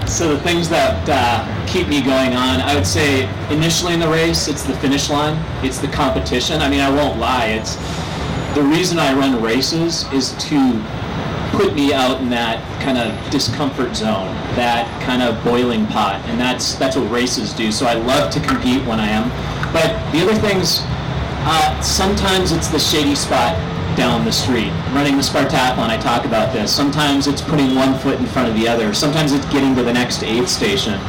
So the things that keep me going on, I would say initially in the race, it's the finish line. It's the competition. I mean, I won't lie. It's the reason I run races is to put me out in that kind of discomfort zone, that kind of boiling pot, and that's what races do. So I love to compete when I am. But the other things, sometimes it's the shady spot down the street. Running the Spartathlon, I talk about this. Sometimes it's putting one foot in front of the other. Sometimes it's getting to the next aid station.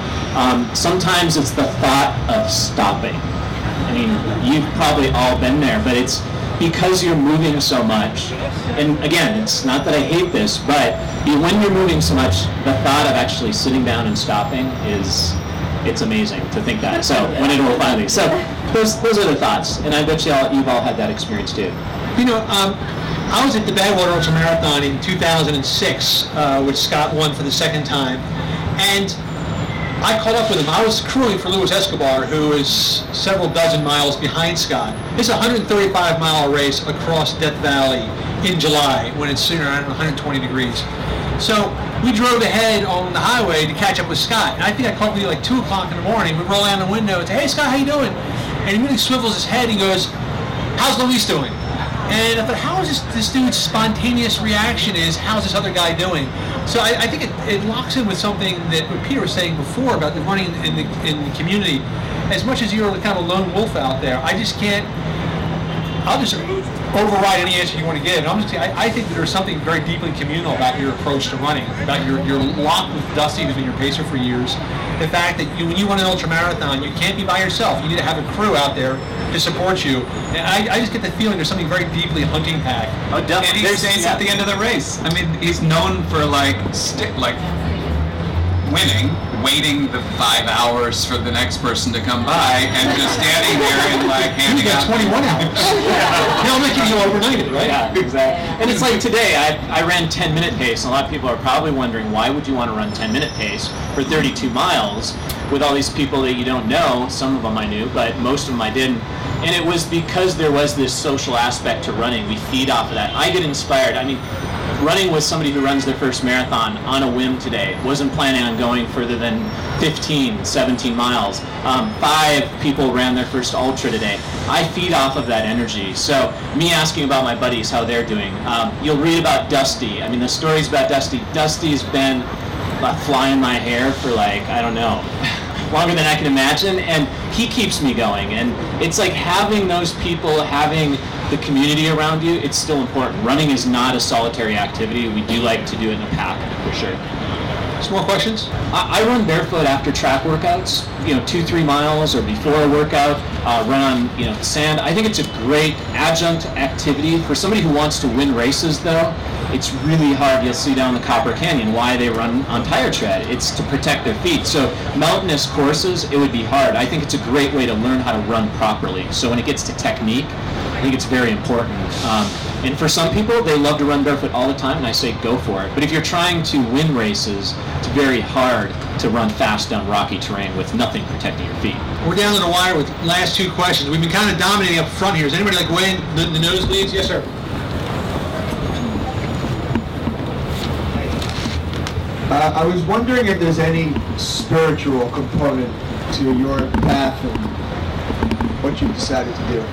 Sometimes it's the thought of stopping. I mean, you've probably all been there, but it's because you're moving so much. And again, it's not that I hate this, but when you're moving so much, the thought of actually sitting down and stopping it's amazing to think that. So when it will finally, so those are the thoughts, and I bet you've all had that experience too. You know, I was at the Badwater Ultra Marathon in 2006, which Scott won for the second time, and I caught up with him. I was crewing for Luis Escobar, who is several dozen miles behind Scott. It's a 135-mile race across Death Valley in July when it's around 120 degrees. So we drove ahead on the highway to catch up with Scott, and I think I caught with you like 2 o'clock in the morning. We roll down the window and say, "Hey Scott, how you doing?" And he really swivels his head. He goes, "How's Luis doing?" And I thought, how is this dude's spontaneous reaction is, how's this other guy doing? So I think it locks in with something that what Peter was saying before about the running in the community. As much as you're kind of a lone wolf out there, I'll just override any answer you want to give. And I think that there's something very deeply communal about your approach to running, about your locked with Dusty, who's been your pacer for years. The fact that when you run an ultramarathon, you can't be by yourself. You need to have a crew out there to support you. And I just get the feeling there's something very deeply hunting pack. Oh, definitely. And he stays at the end of the race. I mean, he's known for winning, waiting the 5 hours for the next person to come by, and just standing there and handing out. 21 hours. No, I'm not giving you overnighted, right? Yeah, exactly. And it's like today, I ran 10-minute pace, and a lot of people are probably wondering, why would you want to run 10-minute pace for 32 miles with all these people that you don't know? Some of them I knew, but most of them I didn't. And it was because there was this social aspect to running. We feed off of that. I get inspired. I mean, running with somebody who runs their first marathon on a whim today, wasn't planning on going further than 15, 17 miles. 5 people ran their first ultra today. I feed off of that energy. So me asking about my buddies, how they're doing. You'll read about Dusty. I mean, the stories about Dusty. Dusty's been a fly in my hair for I don't know, longer than I can imagine, and he keeps me going. And it's like having those people, having the community around you, it's still important. Running is not a solitary activity. We do like to do it in a pack, for sure. Some more questions? I run barefoot after track workouts, 2-3 miles or before a workout, run on sand. I think it's a great adjunct activity. For somebody who wants to win races, though, it's really hard. You'll see down the Copper Canyon why they run on tire tread. It's to protect their feet. So mountainous courses, it would be hard. I think it's a great way to learn how to run properly. So when it gets to technique, I think it's very important. And for some people, they love to run barefoot all the time, and I say go for it. But if you're trying to win races, it's very hard to run fast down rocky terrain with nothing protecting your feet. We're down to the wire with last 2 questions. We've been kind of dominating up front here. Is anybody weigh in the nosebleeds? Yes, sir. I was wondering if there's any spiritual component to your path and what you decided to do.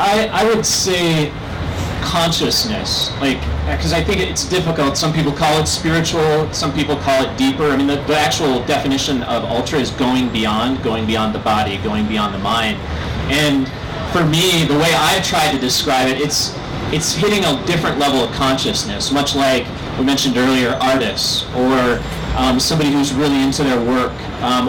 I would say consciousness, because I think it's difficult. Some people call it spiritual, some people call it deeper. I mean, the actual definition of ultra is going beyond the body, going beyond the mind. And for me, the way I've tried to describe it, it's hitting a different level of consciousness, much like we mentioned earlier, artists, or somebody who's really into their work,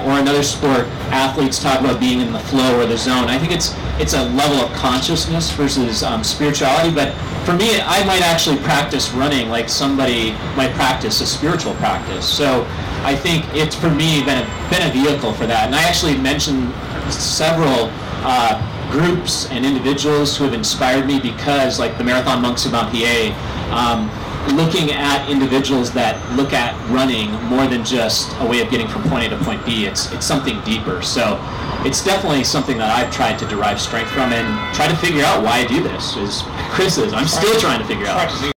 or another sport, athletes talk about being in the flow or the zone. I think it's a level of consciousness versus spirituality, but for me, I might actually practice running like somebody might practice a spiritual practice. So I think it's, for me, been a vehicle for that. And I actually mentioned several groups and individuals who have inspired me because, like the Marathon Monks of Montpellier, looking at individuals that look at running more than just a way of getting from point A to point B. It's something deeper. So it's definitely something that I've tried to derive strength from and try to figure out why I do this. As Chris is, I'm still trying to figure out.